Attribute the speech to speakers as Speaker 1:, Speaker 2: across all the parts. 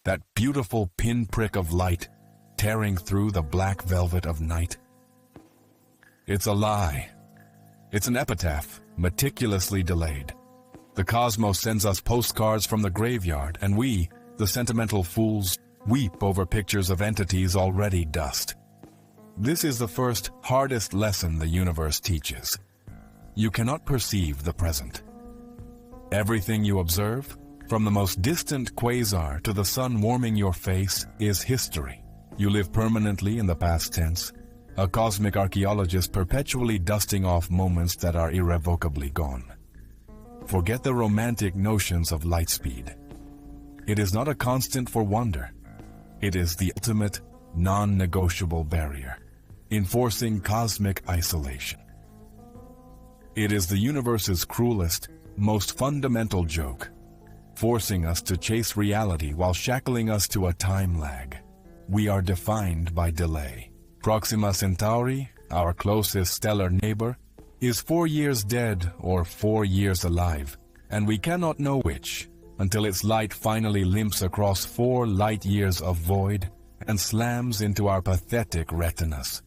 Speaker 1: that beautiful pinprick of light tearing through the black velvet of night. It's a lie. It's an epitaph, meticulously delayed. The cosmos sends us postcards from the graveyard, and we, the sentimental fools, weep over pictures of entities already dust. This is the first, hardest lesson the universe teaches. You cannot perceive the present. Everything you observe, from the most distant quasar to the sun warming your face, is history. You live permanently in the past tense, a cosmic archaeologist perpetually dusting off moments that are irrevocably gone. Forget the romantic notions of light speed. It is not a constant for wonder. It is the ultimate, non-negotiable barrier, enforcing cosmic isolation. It is the universe's cruelest, most fundamental joke, forcing us to chase reality while shackling us to a time lag. We are defined by delay. Proxima Centauri, our closest stellar neighbor, is 4 years dead or 4 years alive, and we cannot know which until its light finally limps across 4 light years of void and slams into our pathetic retinas.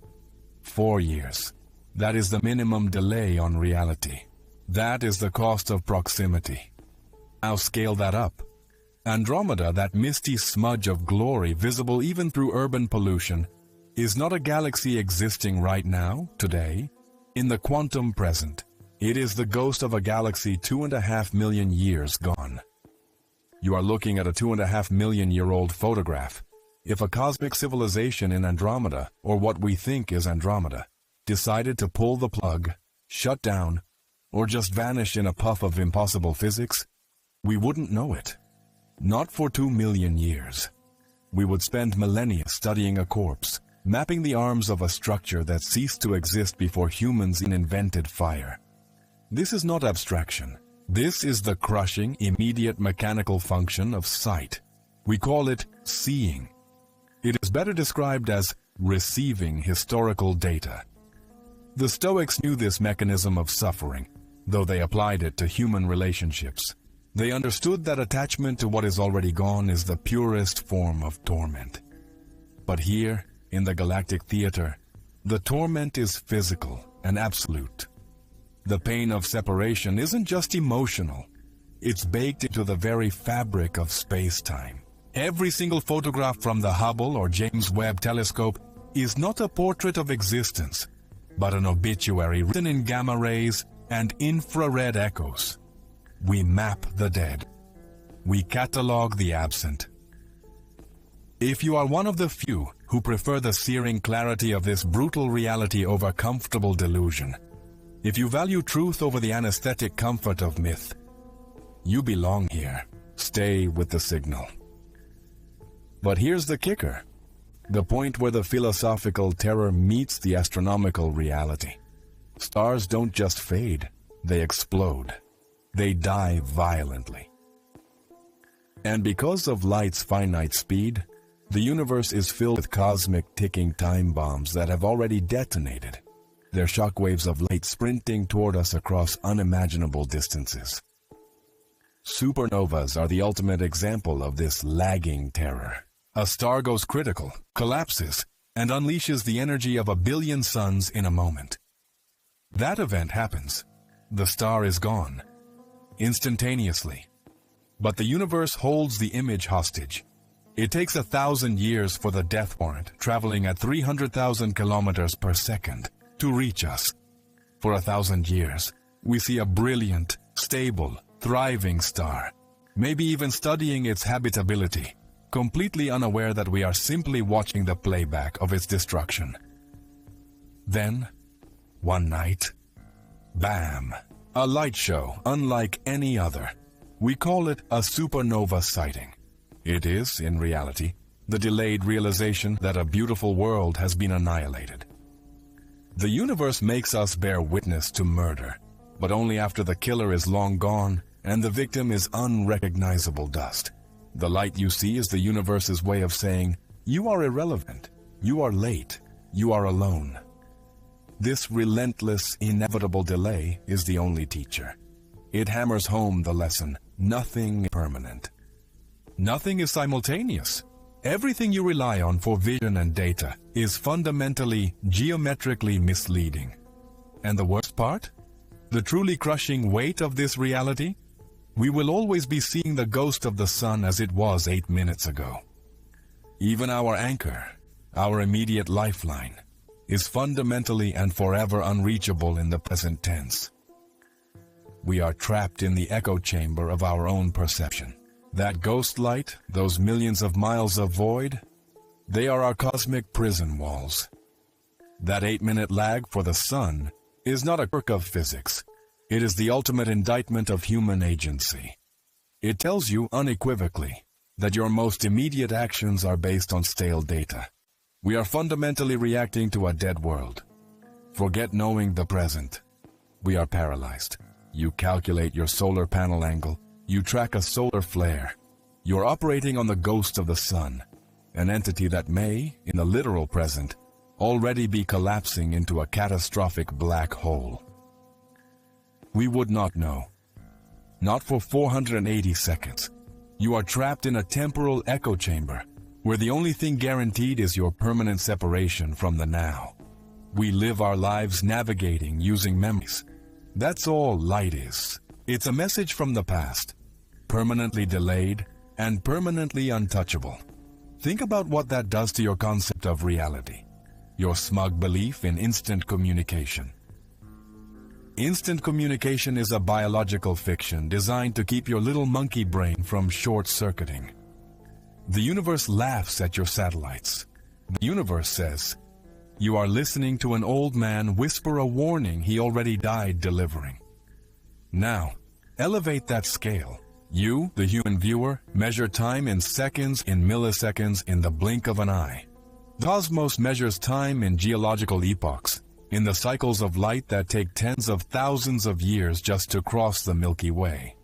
Speaker 1: 4 years. That is the minimum delay on reality. That is the cost of proximity. Now scale that up. Andromeda, that misty smudge of glory visible even through urban pollution, is not a galaxy existing right now, today, in the quantum present. It is the ghost of a galaxy 2.5 million years gone. You are looking at a 2.5 million year old photograph. If a cosmic civilization in Andromeda, or what we think is Andromeda, decided to pull the plug, shut down, or just vanish in a puff of impossible physics, we wouldn't know it. Not for 2 million years. We would spend millennia studying a corpse, mapping the arms of a structure that ceased to exist before humans invented fire. This is not abstraction. This is the crushing, immediate mechanical function of sight. We call it seeing. It is better described as receiving historical data. The Stoics knew this mechanism of suffering, though they applied it to human relationships. They understood that attachment to what is already gone is the purest form of torment. But here, in the galactic theater, the torment is physical and absolute. The pain of separation isn't just emotional. It's baked into the very fabric of space-time. Every single photograph from the Hubble or James Webb telescope is not a portrait of existence, but an obituary written in gamma rays and infrared echoes. We map the dead. We catalog the absent. If you are one of the few who prefer the searing clarity of this brutal reality over comfortable delusion, if you value truth over the anesthetic comfort of myth, you belong here. Stay with the signal. But here's the kicker. The point where the philosophical terror meets the astronomical reality. Stars don't just fade, they explode. They die violently. And because of light's finite speed, the universe is filled with cosmic ticking time bombs that have already detonated, their shockwaves of light sprinting toward us across unimaginable distances. Supernovas are the ultimate example of this lagging terror. A star goes critical, collapses, and unleashes the energy of 1 billion suns in a moment. That event happens. The star is gone, instantaneously. But the universe holds the image hostage. It takes 1,000 years for the death warrant, traveling at 300,000 kilometers per second, to reach us. For 1,000 years, we see a brilliant, stable, thriving star, maybe even studying its habitability, completely unaware that we are simply watching the playback of its destruction. Then, one night, bam! A light show unlike any other. We call it a supernova sighting. It is, in reality, the delayed realization that a beautiful world has been annihilated. The universe makes us bear witness to murder, but only after the killer is long gone and the victim is unrecognizable dust. The light you see is the universe's way of saying, you are irrelevant, you are late, you are alone. This relentless, inevitable delay is the only teacher. It hammers home the lesson, nothing permanent. Nothing is simultaneous. Everything you rely on for vision and data is fundamentally, geometrically misleading. And the worst part? The truly crushing weight of this reality? We will always be seeing the ghost of the sun as it was 8 minutes ago. Even our anchor, our immediate lifeline, is fundamentally and forever unreachable in the present tense. We are trapped in the echo chamber of our own perception. That ghost light, those millions of miles of void, they are our cosmic prison walls. That 8-minute lag for the sun is not a quirk of physics. It is the ultimate indictment of human agency. It tells you unequivocally that your most immediate actions are based on stale data. We are fundamentally reacting to a dead world. Forget knowing the present. We are paralyzed. You calculate your solar panel angle. You track a solar flare. You're operating on the ghost of the sun, an entity that may, in the literal present, already be collapsing into a catastrophic black hole. We would not know. Not for 480 seconds. You are trapped in a temporal echo chamber, where the only thing guaranteed is your permanent separation from the now. We live our lives navigating using memories. That's all light is. It's a message from the past, permanently delayed and permanently untouchable. Think about what that does to your concept of reality, your smug belief in instant communication. Instant communication is a biological fiction designed to keep your little monkey brain from short-circuiting. The universe laughs at your satellites. The universe says, you are listening to an old man whisper a warning he already died delivering. Now, elevate that scale. You, the human viewer, measure time in seconds, in milliseconds, in the blink of an eye. The cosmos measures time in geological epochs, in the cycles of light that take tens of thousands of years just to cross the Milky Way.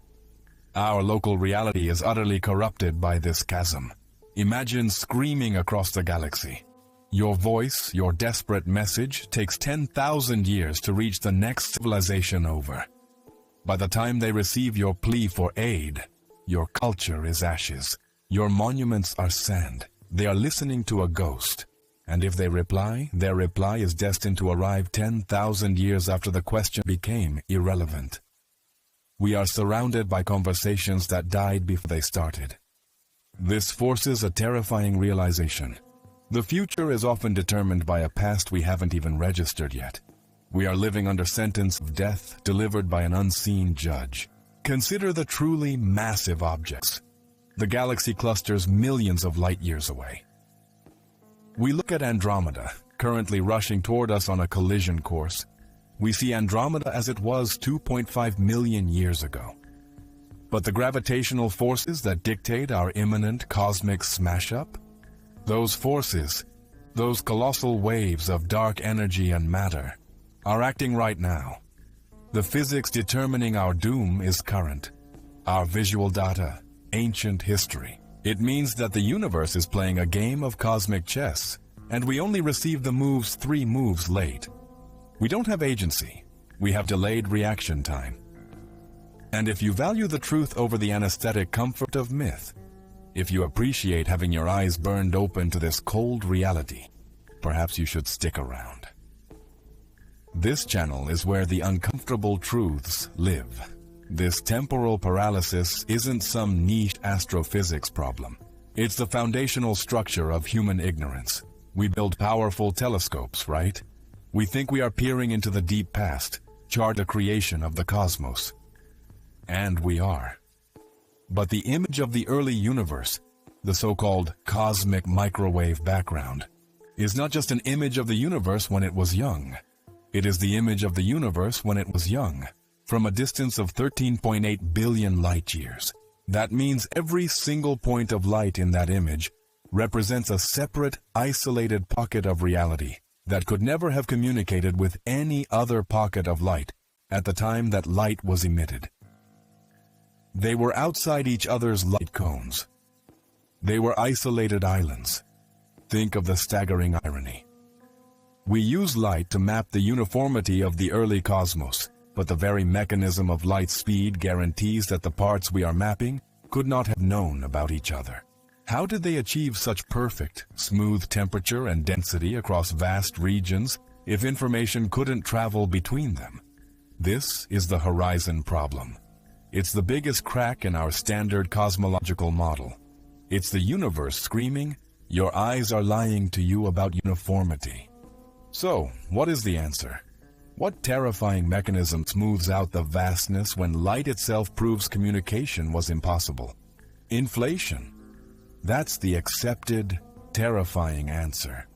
Speaker 1: Our local reality is utterly corrupted by this chasm. Imagine screaming across the galaxy. Your voice, your desperate message, takes 10,000 years to reach the next civilization over. By the time they receive your plea for aid, your culture is ashes. Your monuments are sand. They are listening to a ghost. And if they reply, their reply is destined to arrive 10,000 years after the question became irrelevant. We are surrounded by conversations that died before they started. This forces a terrifying realization. The future is often determined by a past we haven't even registered yet. We are living under sentence of death delivered by an unseen judge. Consider the truly massive objects. The galaxy clusters millions of light years away. We look at Andromeda, currently rushing toward us on a collision course. We see Andromeda as it was 2.5 million years ago. But the gravitational forces that dictate our imminent cosmic smash-up? Those forces, those colossal waves of dark energy and matter, are acting right now. The physics determining our doom is current. Our visual data, ancient history. It means that the universe is playing a game of cosmic chess, and we only receive the moves 3 moves late. We don't have agency. We have delayed reaction time. And if you value the truth over the anesthetic comfort of myth, if you appreciate having your eyes burned open to this cold reality, perhaps you should stick around. This channel is where the uncomfortable truths live. This temporal paralysis isn't some niche astrophysics problem. It's the foundational structure of human ignorance. We build powerful telescopes, right? We think we are peering into the deep past, chart the creation of the cosmos. And we are. But the image of the early universe, the so-called cosmic microwave background, is not just an image of the universe when it was young. It is the image of the universe when it was young, from a distance of 13.8 billion light-years. That means every single point of light in that image represents a separate, isolated pocket of reality that could never have communicated with any other pocket of light at the time that light was emitted. They were outside each other's light cones. They were isolated islands. Think of the staggering irony. We use light to map the uniformity of the early cosmos, but the very mechanism of light speed guarantees that the parts we are mapping could not have known about each other. How did they achieve such perfect, smooth temperature and density across vast regions if information couldn't travel between them? This is the horizon problem. It's the biggest crack in our standard cosmological model. It's the universe screaming, "Your eyes are lying to you about uniformity." So, what is the answer? What terrifying mechanism smooths out the vastness when light itself proves communication was impossible? Inflation. That's the accepted, terrifying answer.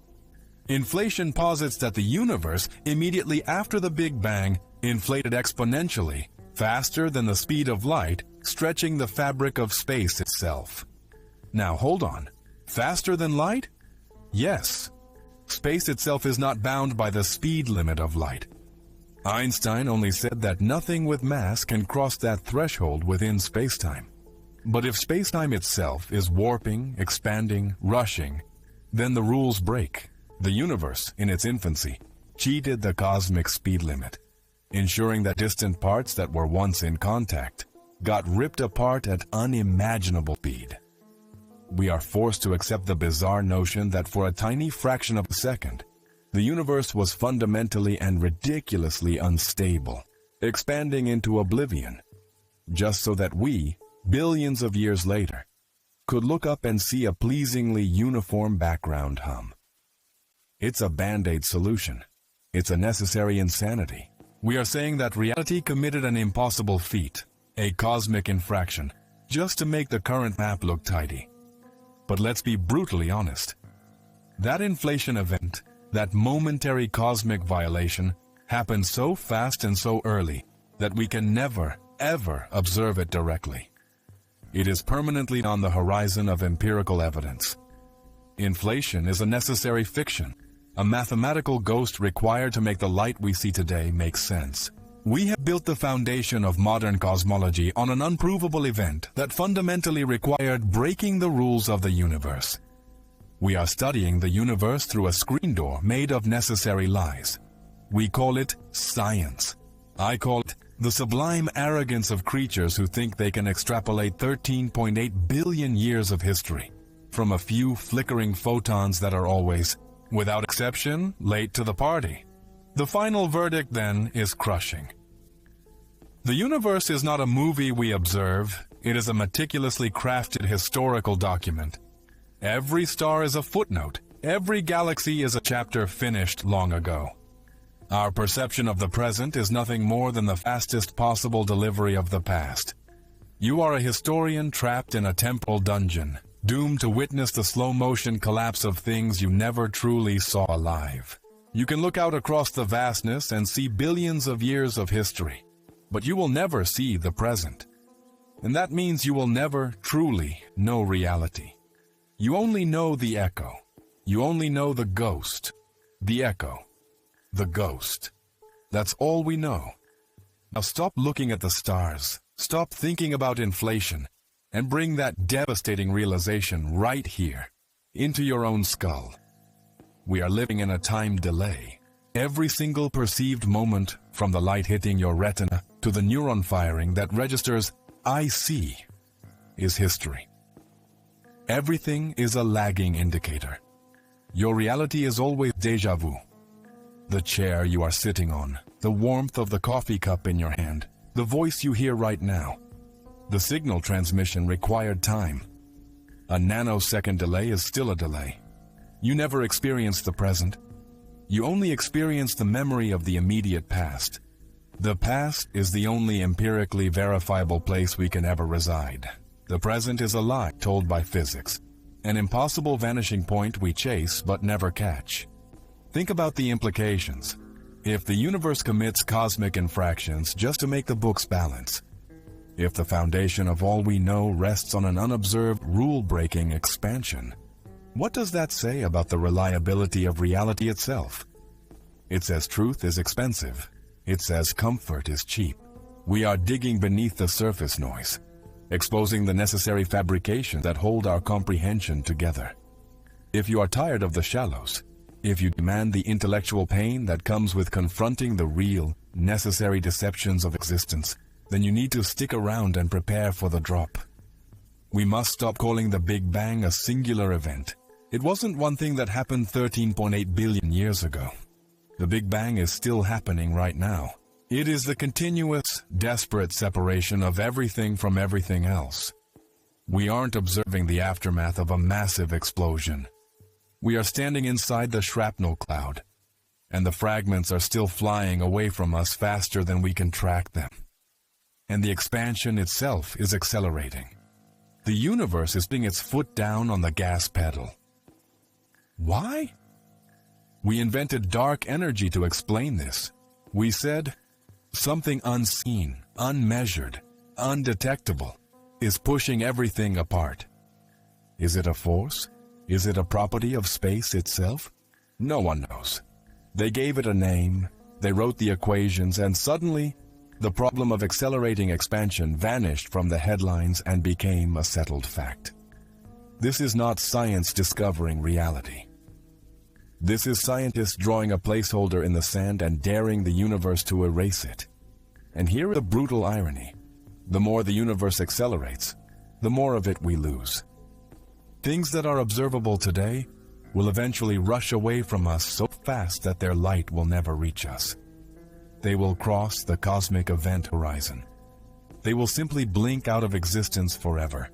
Speaker 1: Inflation posits that the universe, immediately after the Big Bang, inflated exponentially, faster than the speed of light, stretching the fabric of space itself. Now hold on. Faster than light? Yes. Space itself is not bound by the speed limit of light. Einstein only said that nothing with mass can cross that threshold within spacetime. But if spacetime itself is warping, expanding, rushing, then the rules break. The universe, in its infancy, cheated the cosmic speed limit, ensuring that distant parts that were once in contact got ripped apart at unimaginable speed. We are forced to accept the bizarre notion that for a tiny fraction of a second, the universe was fundamentally and ridiculously unstable, expanding into oblivion, just so that we, billions of years later, could look up and see a pleasingly uniform background hum. It's a band-aid solution. It's a necessary insanity. We are saying that reality committed an impossible feat, a cosmic infraction, just to make the current map look tidy. But let's be brutally honest. That inflation event, that momentary cosmic violation, happened so fast and so early that we can never, ever observe it directly. It is permanently on the horizon of empirical evidence. Inflation is a necessary fiction, a mathematical ghost required to make the light we see today make sense. We have built the foundation of modern cosmology on an unprovable event that fundamentally required breaking the rules of the universe. We are studying the universe through a screen door made of necessary lies. We call it science. I call it the sublime arrogance of creatures who think they can extrapolate 13.8 billion years of history from a few flickering photons that are always, without exception, late to the party. The final verdict, then, is crushing. The universe is not a movie we observe. It is a meticulously crafted historical document. Every star is a footnote. Every galaxy is a chapter finished long ago. Our perception of the present is nothing more than the fastest possible delivery of the past. You are a historian trapped in a temporal dungeon, doomed to witness the slow-motion collapse of things you never truly saw alive. You can look out across the vastness and see billions of years of history, but you will never see the present. And that means you will never truly know reality. You only know the echo. You only know the ghost. The echo. The ghost. That's all we know. Now stop looking at the stars. Stop thinking about inflation. And bring that devastating realization right here, into your own skull. We are living in a time delay. Every single perceived moment, from the light hitting your retina to the neuron firing that registers, "I see," is history. Everything is a lagging indicator. Your reality is always déjà vu. The chair you are sitting on, the warmth of the coffee cup in your hand, the voice you hear right now. The signal transmission required time. A nanosecond delay is still a delay. You never experience the present. You only experience the memory of the immediate past. The past is the only empirically verifiable place we can ever reside. The present is a lie told by physics, an impossible vanishing point we chase but never catch. Think about the implications. If the universe commits cosmic infractions just to make the books balance, if the foundation of all we know rests on an unobserved, rule-breaking expansion, what does that say about the reliability of reality itself? It says truth is expensive. It says comfort is cheap. We are digging beneath the surface noise, exposing the necessary fabrications that hold our comprehension together. If you are tired of the shallows, if you demand the intellectual pain that comes with confronting the real, necessary deceptions of existence, then you need to stick around and prepare for the drop. We must stop calling the Big Bang a singular event. It wasn't one thing that happened 13.8 billion years ago. The Big Bang is still happening right now. It is the continuous, desperate separation of everything from everything else. We aren't observing the aftermath of a massive explosion. We are standing inside the shrapnel cloud, and the fragments are still flying away from us faster than we can track them. And the expansion itself is accelerating. The universe is putting its foot down on the gas pedal. Why? We invented dark energy to explain this. We said, something unseen, unmeasured, undetectable is pushing everything apart. Is it a force? Is it a property of space itself? No one knows. They gave it a name, they wrote the equations, and suddenly, the problem of accelerating expansion vanished from the headlines and became a settled fact. This is not science discovering reality. This is scientists drawing a placeholder in the sand and daring the universe to erase it. And here is the brutal irony. The more the universe accelerates, the more of it we lose. Things that are observable today will eventually rush away from us so fast that their light will never reach us. They will cross the cosmic event horizon. They will simply blink out of existence forever,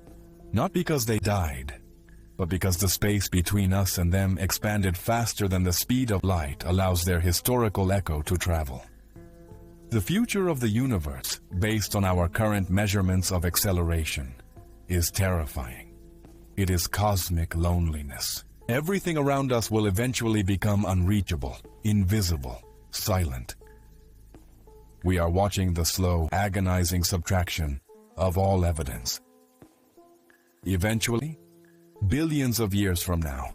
Speaker 1: not because they died, but because the space between us and them expanded faster than the speed of light allows their historical echo to travel. The future of the universe, based on our current measurements of acceleration, is terrifying. It is cosmic loneliness. Everything around us will eventually become unreachable, invisible, silent. We are watching the slow, agonizing subtraction of all evidence. Eventually, billions of years from now,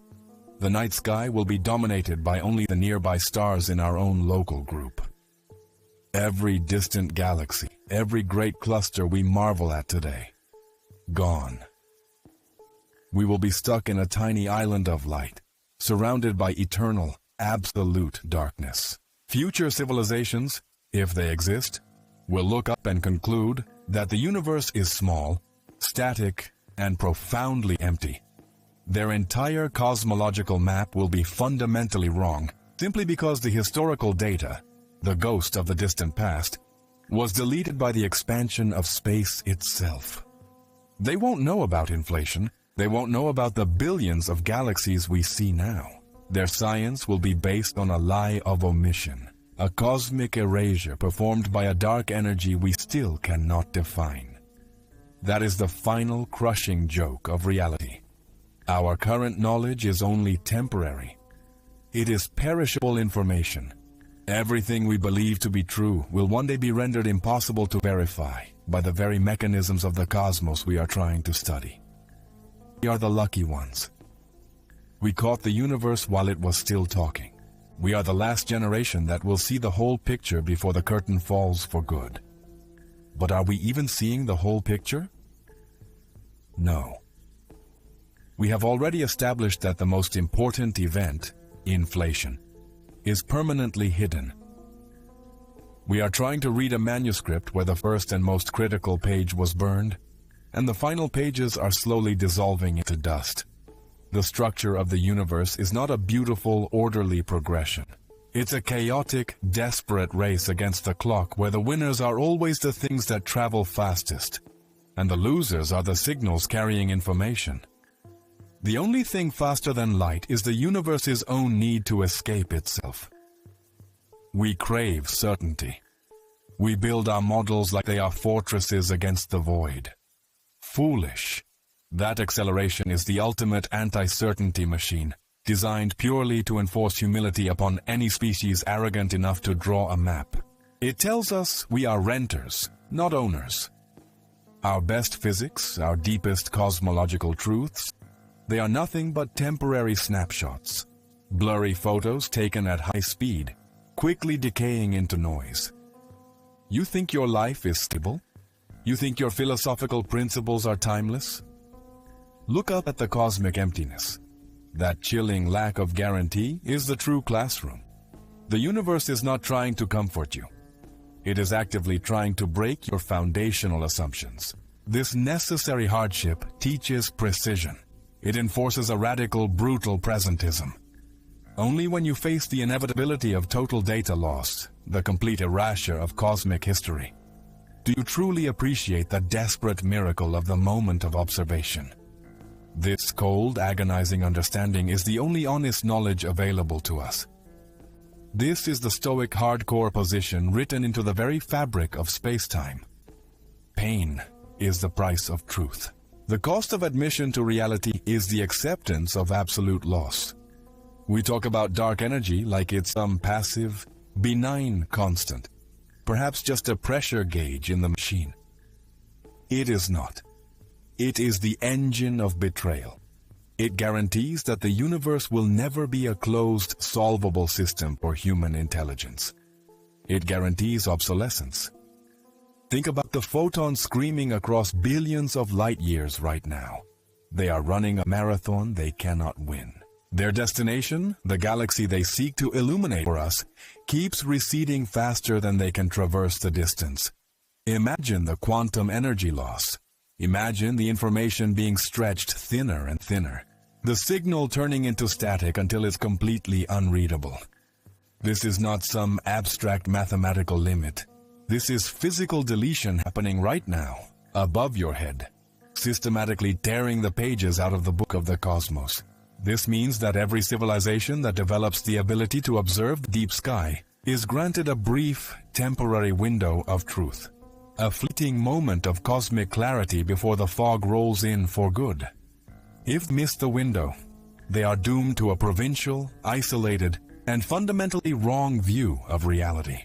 Speaker 1: the night sky will be dominated by only the nearby stars in our own local group. Every distant galaxy, every great cluster we marvel at today, gone. We will be stuck in a tiny island of light, surrounded by eternal, absolute darkness. Future civilizations, if they exist, will look up and conclude that the universe is small, static, and profoundly empty. Their entire cosmological map will be fundamentally wrong, simply because the historical data, the ghost of the distant past, was deleted by the expansion of space itself. They won't know about inflation. They won't know about the billions of galaxies we see now. Their science will be based on a lie of omission, a cosmic erasure performed by a dark energy we still cannot define. That is the final crushing joke of reality. Our current knowledge is only temporary. It is perishable information. Everything we believe to be true will one day be rendered impossible to verify by the very mechanisms of the cosmos we are trying to study. We are the lucky ones. We caught the universe while it was still talking. We are the last generation that will see the whole picture before the curtain falls for good. But are we even seeing the whole picture? No. We have already established that the most important event, inflation, is permanently hidden. We are trying to read a manuscript where the first and most critical page was burned, and the final pages are slowly dissolving into dust. The structure of the universe is not a beautiful, orderly progression. It's a chaotic, desperate race against the clock where the winners are always the things that travel fastest, and the losers are the signals carrying information. The only thing faster than light is the universe's own need to escape itself. We crave certainty. We build our models like they are fortresses against the void. Foolish. That acceleration is the ultimate anti-certainty machine, designed purely to enforce humility upon any species arrogant enough to draw a map. It tells us we are renters, not owners. Our best physics, our deepest cosmological truths, they are nothing but temporary snapshots, blurry photos taken at high speed, quickly decaying into noise. You think your life is stable? You think your philosophical principles are timeless? Look up at the cosmic emptiness. That chilling lack of guarantee is the true classroom. The universe is not trying to comfort you. It is actively trying to break your foundational assumptions. This necessary hardship teaches precision. It enforces a radical, brutal presentism. Only when you face the inevitability of total data loss, the complete erasure of cosmic history, do you truly appreciate the desperate miracle of the moment of observation. This cold, agonizing understanding is the only honest knowledge available to us. This is the Stoic hardcore position written into the very fabric of space-time. Pain is the price of truth. The cost of admission to reality is the acceptance of absolute loss. We talk about dark energy like it's some passive, benign constant, perhaps just a pressure gauge in the machine. It is not. It is the engine of betrayal. It guarantees that the universe will never be a closed, solvable system for human intelligence. It guarantees obsolescence. Think about the photons screaming across billions of light years right now. They are running a marathon they cannot win. Their destination, the galaxy they seek to illuminate for us, keeps receding faster than they can traverse the distance. Imagine the quantum energy loss. Imagine the information being stretched thinner and thinner, the signal turning into static until it's completely unreadable. This is not some abstract mathematical limit. This is physical deletion happening right now, above your head, systematically tearing the pages out of the book of the cosmos. This means that every civilization that develops the ability to observe the deep sky is granted a brief, temporary window of truth, a fleeting moment of cosmic clarity before the fog rolls in for good. If they miss the window, they are doomed to a provincial, isolated, and fundamentally wrong view of reality.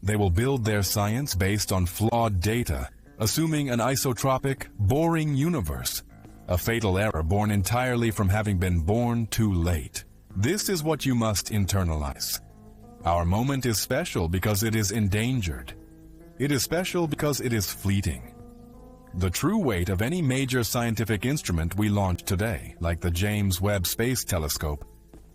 Speaker 1: They will build their science based on flawed data, assuming an isotropic, boring universe, a fatal error born entirely from having been born too late. This is what you must internalize. Our moment is special because it is endangered. It is special because it is fleeting. The true weight of any major scientific instrument we launch today, like the James Webb Space Telescope,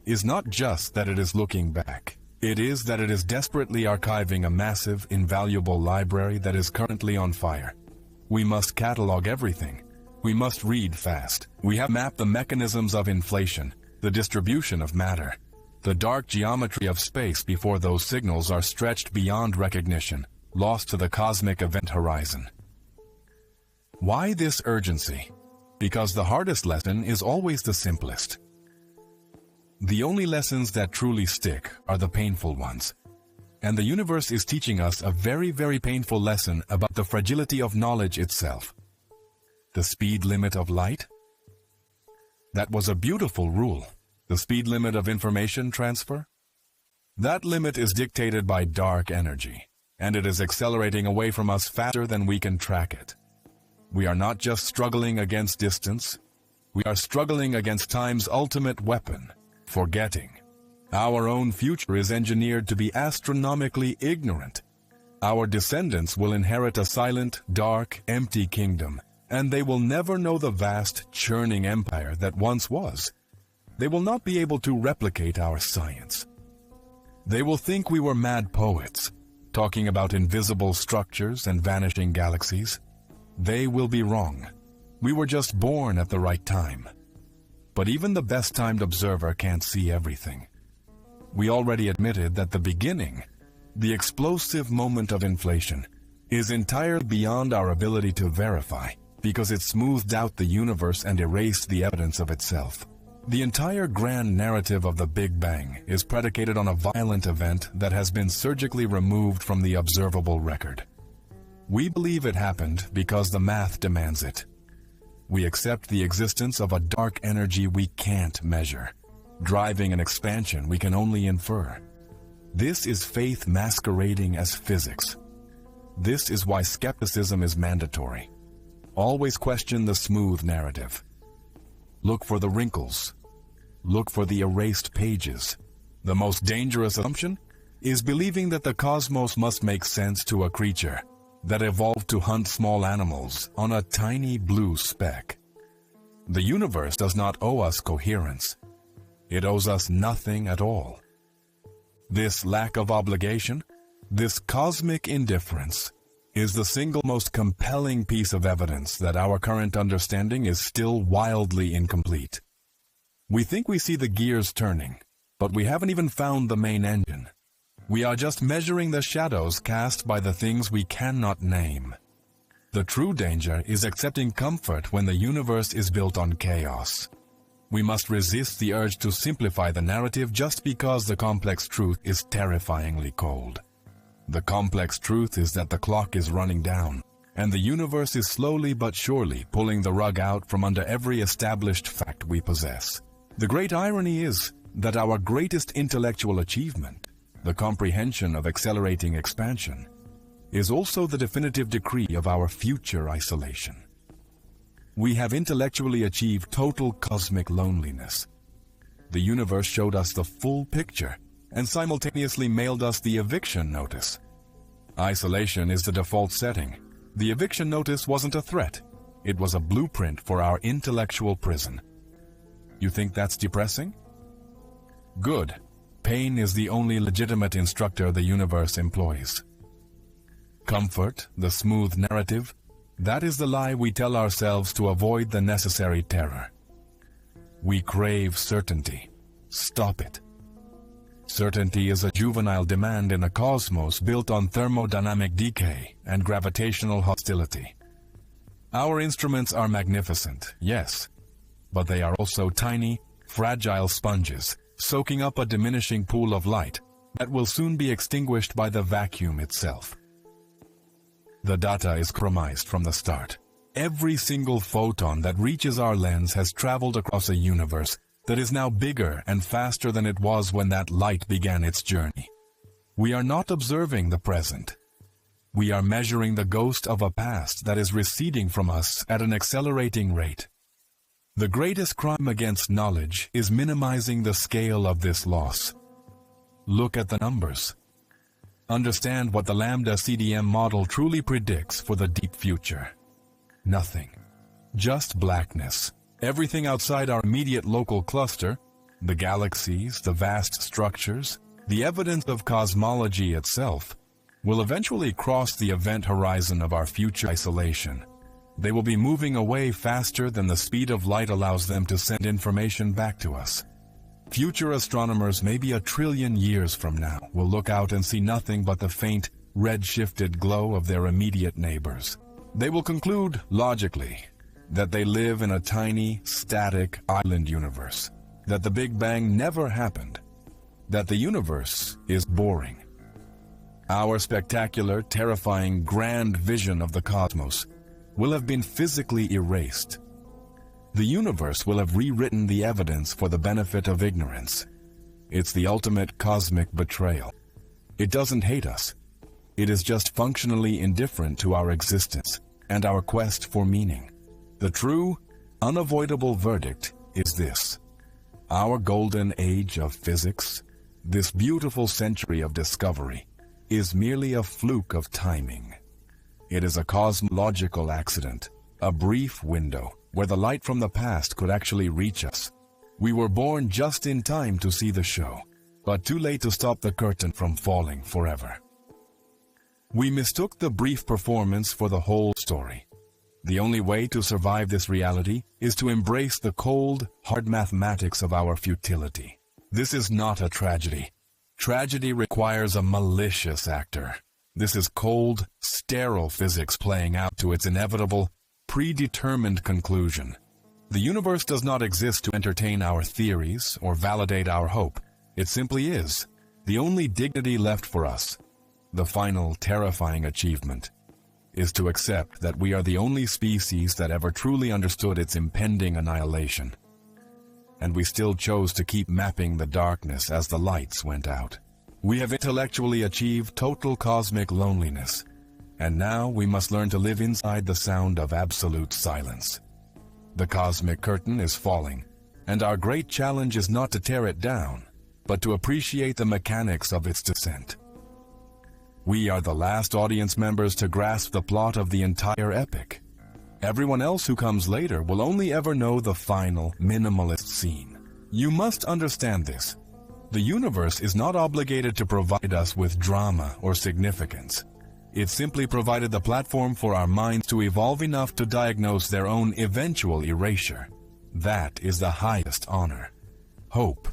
Speaker 1: is not just that it is looking back. It is that it is desperately archiving a massive, invaluable library that is currently on fire. We must catalog everything. We must read fast. We have mapped the mechanisms of inflation, the distribution of matter, the dark geometry of space before those signals are stretched beyond recognition, lost to the cosmic event horizon. Why this urgency? Because the hardest lesson is always the simplest. The only lessons that truly stick are the painful ones. And the universe is teaching us a very, very painful lesson about the fragility of knowledge itself. The speed limit of light? That was a beautiful rule. The speed limit of information transfer? That limit is dictated by dark energy, and it is accelerating away from us faster than we can track it. We are not just struggling against distance, we are struggling against time's ultimate weapon, forgetting. Our own future is engineered to be astronomically ignorant. Our descendants will inherit a silent, dark, empty kingdom, and they will never know the vast, churning empire that once was. They will not be able to replicate our science. They will think we were mad poets, talking about invisible structures and vanishing galaxies. They will be wrong. We were just born at the right time. But even the best-timed observer can't see everything. We already admitted that the beginning, the explosive moment of inflation, is entirely beyond our ability to verify, because it smoothed out the universe and erased the evidence of itself. The entire grand narrative of the Big Bang is predicated on a violent event that has been surgically removed from the observable record. We believe it happened because the math demands it. We accept the existence of a dark energy we can't measure, driving an expansion we can only infer. This is faith masquerading as physics. This is why skepticism is mandatory. Always question the smooth narrative. Look for the wrinkles. Look for the erased pages. The most dangerous assumption is believing that the cosmos must make sense to a creature that evolved to hunt small animals on a tiny blue speck. The universe does not owe us coherence. It owes us nothing at all. This lack of obligation, this cosmic indifference, is the single most compelling piece of evidence that our current understanding is still wildly incomplete. We think we see the gears turning, but we haven't even found the main engine. We are just measuring the shadows cast by the things we cannot name. The true danger is accepting comfort when the universe is built on chaos. We must resist the urge to simplify the narrative just because the complex truth is terrifyingly cold. The complex truth is that the clock is running down, and the universe is slowly but surely pulling the rug out from under every established fact we possess. The great irony is that our greatest intellectual achievement, the comprehension of accelerating expansion, is also the definitive decree of our future isolation. We have intellectually achieved total cosmic loneliness. The universe showed us the full picture and simultaneously mailed us the eviction notice. Isolation is the default setting. The eviction notice wasn't a threat. It was a blueprint for our intellectual prison. You think that's depressing? Good. Pain is the only legitimate instructor the universe employs. Comfort, the smooth narrative, that is the lie we tell ourselves to avoid the necessary terror. We crave certainty. Stop it. Certainty is a juvenile demand in a cosmos built on thermodynamic decay and gravitational hostility. Our instruments are magnificent, yes, but they are also tiny, fragile sponges, soaking up a diminishing pool of light that will soon be extinguished by the vacuum itself. The data is chromized from the start. Every single photon that reaches our lens has traveled across a universe that is now bigger and faster than it was when that light began its journey. We are not observing the present. We are measuring the ghost of a past that is receding from us at an accelerating rate. The greatest crime against knowledge is minimizing the scale of this loss. Look at the numbers. Understand what the Lambda CDM model truly predicts for the deep future. Nothing. Just blackness. Everything outside our immediate local cluster, the galaxies, the vast structures, the evidence of cosmology itself, will eventually cross the event horizon of our future isolation. They will be moving away faster than the speed of light allows them to send information back to us. Future astronomers, maybe 1 trillion years from now, will look out and see nothing but the faint, red-shifted glow of their immediate neighbors. They will conclude, logically, that they live in a tiny, static island universe, that the Big Bang never happened, that the universe is boring. Our spectacular, terrifying, grand vision of the cosmos will have been physically erased. The universe will have rewritten the evidence for the benefit of ignorance. It's the ultimate cosmic betrayal. It doesn't hate us. It is just functionally indifferent to our existence and our quest for meaning. The true, unavoidable verdict is this: our golden age of physics, this beautiful century of discovery, is merely a fluke of timing. It is a cosmological accident, a brief window where the light from the past could actually reach us. We were born just in time to see the show, but too late to stop the curtain from falling forever. We mistook the brief performance for the whole story. The only way to survive this reality is to embrace the cold, hard mathematics of our futility. This is not a tragedy. Tragedy requires a malicious actor. This is cold, sterile physics playing out to its inevitable, predetermined conclusion. The universe does not exist to entertain our theories or validate our hope. It simply is. The only dignity left for us, the final terrifying achievement, is to accept that we are the only species that ever truly understood its impending annihilation. And we still chose to keep mapping the darkness as the lights went out. We have intellectually achieved total cosmic loneliness, and now we must learn to live inside the sound of absolute silence. The cosmic curtain is falling, and our great challenge is not to tear it down, but to appreciate the mechanics of its descent. We are the last audience members to grasp the plot of the entire epic. Everyone else who comes later will only ever know the final, minimalist scene. You must understand this. The universe is not obligated to provide us with drama or significance. It simply provided the platform for our minds to evolve enough to diagnose their own eventual erasure. That is the highest honor. Hope,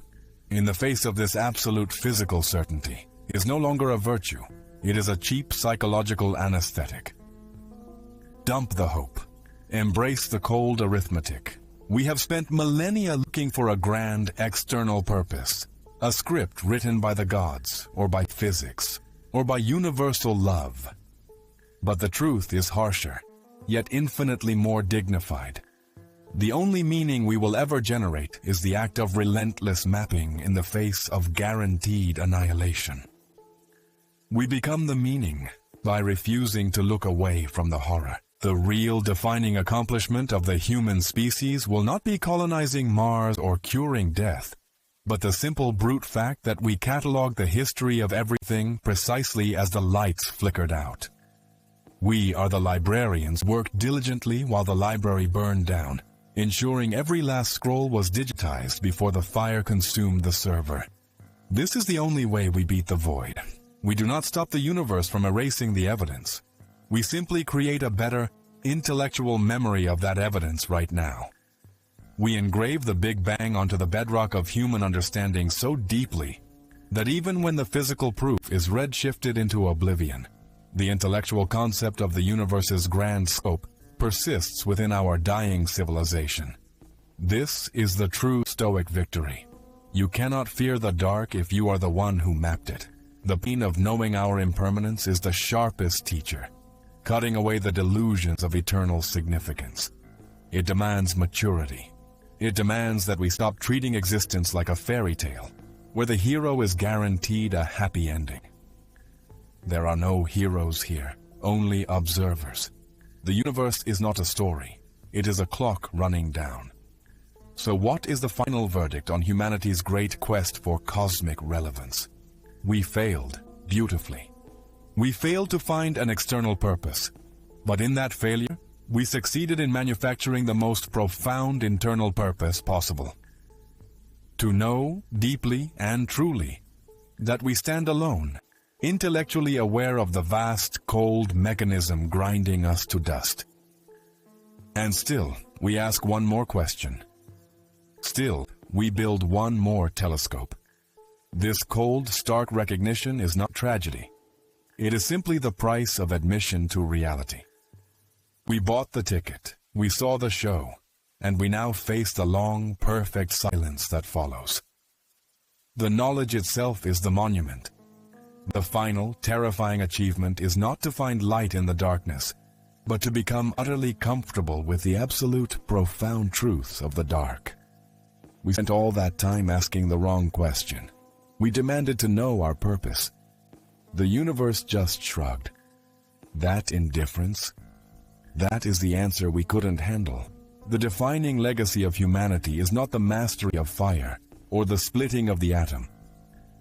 Speaker 1: in the face of this absolute physical certainty, is no longer a virtue. It is a cheap psychological anesthetic. Dump the hope. Embrace the cold arithmetic. We have spent millennia looking for a grand external purpose, a script written by the gods, or by physics, or by universal love. But the truth is harsher, yet infinitely more dignified. The only meaning we will ever generate is the act of relentless mapping in the face of guaranteed annihilation. We become the meaning by refusing to look away from the horror. The real defining accomplishment of the human species will not be colonizing Mars or curing death, but the simple brute fact that we catalog the history of everything precisely as the lights flickered out. We are the librarians who worked diligently while the library burned down, ensuring every last scroll was digitized before the fire consumed the server. This is the only way we beat the void. We do not stop the universe from erasing the evidence. We simply create a better, intellectual memory of that evidence right now. We engrave the Big Bang onto the bedrock of human understanding so deeply that even when the physical proof is redshifted into oblivion, the intellectual concept of the universe's grand scope persists within our dying civilization. This is the true Stoic victory. You cannot fear the dark if you are the one who mapped it. The pain of knowing our impermanence is the sharpest teacher, cutting away the delusions of eternal significance. It demands maturity. It demands that we stop treating existence like a fairy tale, where the hero is guaranteed a happy ending. There are no heroes here, only observers. The universe is not a story. It is a clock running down. So what is the final verdict on humanity's great quest for cosmic relevance? We failed, beautifully. We failed to find an external purpose, but in that failure, we succeeded in manufacturing the most profound internal purpose possible. To know, deeply and truly, that we stand alone, intellectually aware of the vast, cold mechanism grinding us to dust. And still, we ask one more question. Still, we build one more telescope. This cold, stark recognition is not tragedy. It is simply the price of admission to reality. We bought the ticket, we saw the show, and we now face the long, perfect silence that follows. The knowledge itself is the monument. The final, terrifying achievement is not to find light in the darkness, but to become utterly comfortable with the absolute, profound truth of the dark. We spent all that time asking the wrong question. We demanded to know our purpose. The universe just shrugged. That indifference? That is the answer we couldn't handle. The defining legacy of humanity is not the mastery of fire or the splitting of the atom,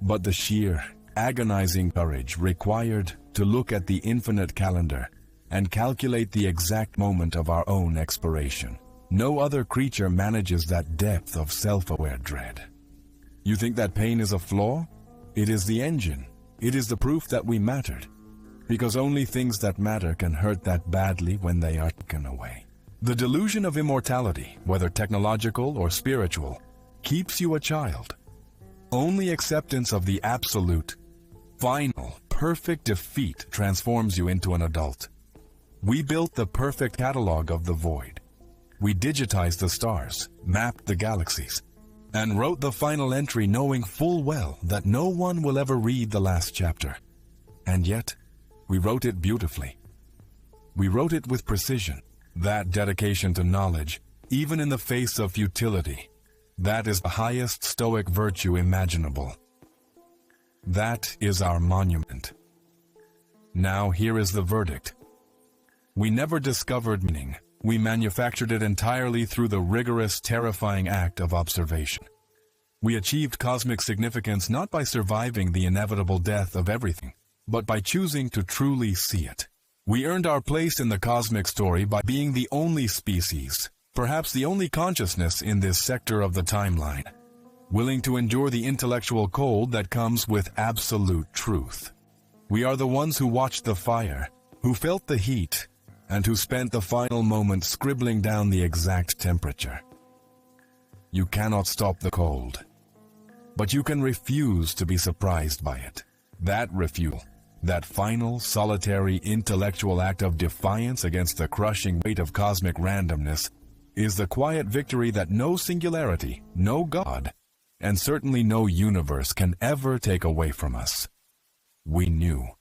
Speaker 1: but the sheer, agonizing courage required to look at the infinite calendar and calculate the exact moment of our own expiration. No other creature manages that depth of self-aware dread. You think that pain is a flaw? It is the engine. It is the proof that we mattered. Because only things that matter can hurt that badly when they are taken away. The delusion of immortality, whether technological or spiritual, keeps you a child. Only acceptance of the absolute, final, perfect defeat transforms you into an adult. We built the perfect catalog of the void. We digitized the stars, mapped the galaxies, and wrote the final entry knowing full well that no one will ever read the last chapter. And yet, we wrote it beautifully. We wrote it with precision. That dedication to knowledge, even in the face of futility, that is the highest Stoic virtue imaginable. That is our monument. Now here is the verdict. We never discovered meaning. We manufactured it entirely through the rigorous, terrifying act of observation. We achieved cosmic significance not by surviving the inevitable death of everything, but by choosing to truly see it. We earned our place in the cosmic story by being the only species, perhaps the only consciousness in this sector of the timeline, willing to endure the intellectual cold that comes with absolute truth. We are the ones who watched the fire, who felt the heat, and who spent the final moment scribbling down the exact temperature. You cannot stop the cold, but you can refuse to be surprised by it. That refusal, that final, solitary, intellectual act of defiance against the crushing weight of cosmic randomness, is the quiet victory that no singularity, no God, and certainly no universe can ever take away from us. We knew.